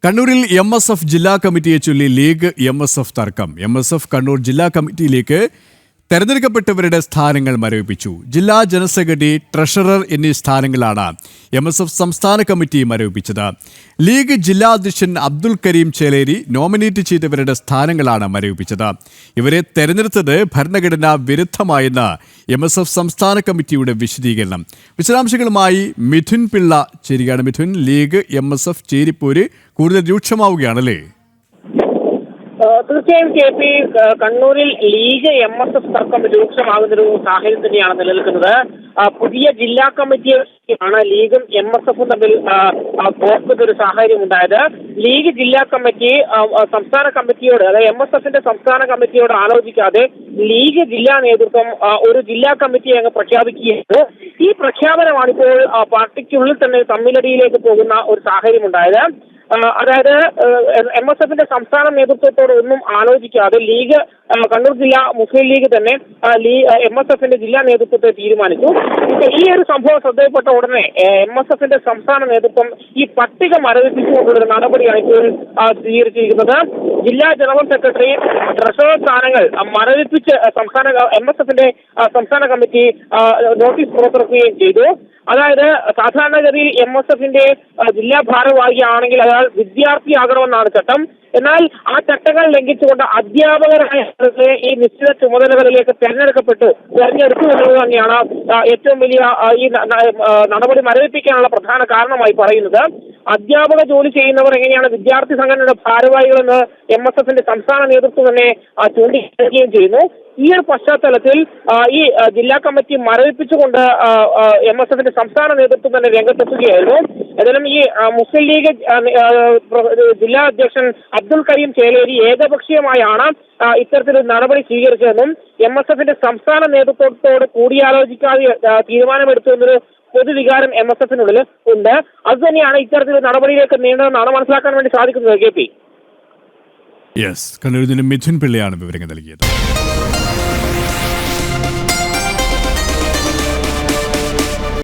കണ്ണൂരിൽ MSF ജില്ലാ കമ്മിറ്റിയെ ചൊല്ലി ലീഗ് MSF തർക്കം. MSF കണ്ണൂർ ജില്ലാ കമ്മിറ്റിയിലേക്ക് തെരഞ്ഞെടുക്കപ്പെട്ടവരുടെ സ്ഥാനങ്ങൾ മരവിപ്പിച്ചു. ജില്ലാ ജനറൽ സെക്രട്ടറി, ട്രഷറർ എന്നീ സ്ഥാനങ്ങളാണ് MSF സംസ്ഥാന കമ്മിറ്റി മരവിപ്പിച്ചത്. ലീഗ് ജില്ലാ അധ്യക്ഷൻ അബ്ദുൽ കരീം ചേലേരി നോമിനേറ്റ് ചെയ്തവരുടെ സ്ഥാനങ്ങളാണ് മരവിപ്പിച്ചത്. ഇവരെ തെരഞ്ഞെടുത്തത് ഭരണഘടനാ വിരുദ്ധമായെന്ന് MSF സംസ്ഥാന കമ്മിറ്റിയുടെ വിശദീകരണം. വിശദാംശങ്ങളുമായി മിഥുൻ പിള്ള ചേരുകയാണ്. മിഥുൻ, ലീഗ് MSF ചേരിപ്പോര് കൂടുതൽ രൂക്ഷമാവുകയാണല്ലേ? തീർച്ചയായും KP, കണ്ണൂരിൽ ലീഗ് MSF തർക്കം രൂക്ഷമാകുന്നൊരു സാഹചര്യം തന്നെയാണ് നിലനിൽക്കുന്നത്. പുതിയ ജില്ലാ കമ്മിറ്റിയാണ് ലീഗും MSFും തമ്മിൽ പോർക്കുന്നൊരു സാഹചര്യം ഉണ്ടായത്. ലീഗ് ജില്ലാ കമ്മിറ്റി സംസ്ഥാന കമ്മിറ്റിയോട്, അതായത് MSFന്റെ സംസ്ഥാന കമ്മിറ്റിയോട് ആലോചിക്കാതെ ലീഗ് ജില്ലാ നേതൃത്വം ഒരു ജില്ലാ കമ്മിറ്റിയെ അങ്ങ് പ്രഖ്യാപിക്കുകയാണ്. ഈ പ്രഖ്യാപനമാണിപ്പോൾ പാർട്ടിക്കുള്ളിൽ തന്നെ തമ്മിലടിയിലേക്ക് പോകുന്ന ഒരു സാഹചര്യം ഉണ്ടായത്. അതായത് MSFന്റെ സംസ്ഥാന നേതൃത്വത്തോട് ഒന്നും ആലോചിക്കാതെ ലീഗ്, കണ്ണൂർ ജില്ലാ മുസ്ലിം ലീഗ് തന്നെ MSFന്റെ ജില്ലാ നേതൃത്വത്തെ തീരുമാനിച്ചു. ഈ ഒരു സംഭവം ശ്രദ്ധയിൽപ്പെട്ട ഉടനെ MSFന്റെ സംസ്ഥാന നേതൃത്വം ഈ പട്ടിക മരവിപ്പിച്ചുകൊണ്ടുള്ള നടപടിയാണ് ഇപ്പോൾ സ്വീകരിച്ചിരിക്കുന്നത്. ജില്ലാ ജനറൽ സെക്രട്ടറി, ട്രഷറർ സ്ഥാനങ്ങൾ മരവിപ്പിച്ച് MSFന്റെ സംസ്ഥാന കമ്മിറ്റി നോട്ടീസ് പുറത്തിറക്കുകയും ചെയ്തു. അതായത് സാധാരണഗതിയിൽ MSFന്റെ ജില്ലാ ഭാരവാഹിയാണെങ്കിൽ അയാൾ വിദ്യാർത്ഥിയാകണമെന്നാണ് ചട്ടം. എന്നാൽ ആ ചട്ടങ്ങൾ ലംഘിച്ചുകൊണ്ട് അധ്യാപകരായ ഈ നിശ്ചിത ചുമതലകളിലേക്ക് തെരഞ്ഞെടുത്തു എന്നുള്ളത് തന്നെയാണ് ഏറ്റവും വലിയ ഈ നടപടി മരവിപ്പിക്കാനുള്ള പ്രധാന കാരണമായി പറയുന്നത്. അധ്യാപക ജോലി ചെയ്യുന്നവർ എങ്ങനെയാണ് വിദ്യാർത്ഥി സംഘടനയുടെ ഭാരവാഹികളെന്ന് MSFന്റെ സംസ്ഥാന നേതൃത്വം തന്നെ ചൂണ്ടിക്കാണിക്കുകയും ചെയ്യുന്നു. ഈ ഒരു പശ്ചാത്തലത്തിൽ ഈ ജില്ലാ കമ്മിറ്റി മരവിപ്പിച്ചുകൊണ്ട് MSFന്റെ സംസ്ഥാന നേതൃത്വം തന്നെ രംഗത്തെത്തുകയായിരുന്നു. ഏതായാലും ഈ മുസ്ലിം ലീഗ് ജില്ലാ അധ്യക്ഷൻ അബ്ദുൽ കരീം ചേലേരി ഏകപക്ഷീയമായാണ് ഇത്തരത്തിലൊരു നടപടി സ്വീകരിച്ചതെന്നും MSFന്റെ സംസ്ഥാന നേതൃത്വത്തോട് കൂടിയാലോചിക്കാതെ തീരുമാനമെടുത്തു എന്നൊരു പൊതുവികാരം MSFനുള്ളിൽ ഉണ്ട്. അത് തന്നെയാണ് ഇത്തരത്തിലൊരു നടപടിയിലേക്ക് നീണ്ടതെന്നാണ് മനസ്സിലാക്കാൻ വേണ്ടി സാധിക്കുന്നത്. KP, കണ്ണൂരിൽ നിന്ന് മിഥുൻ പിള്ളയാണ് വിവരങ്ങൾ നൽകിയത്.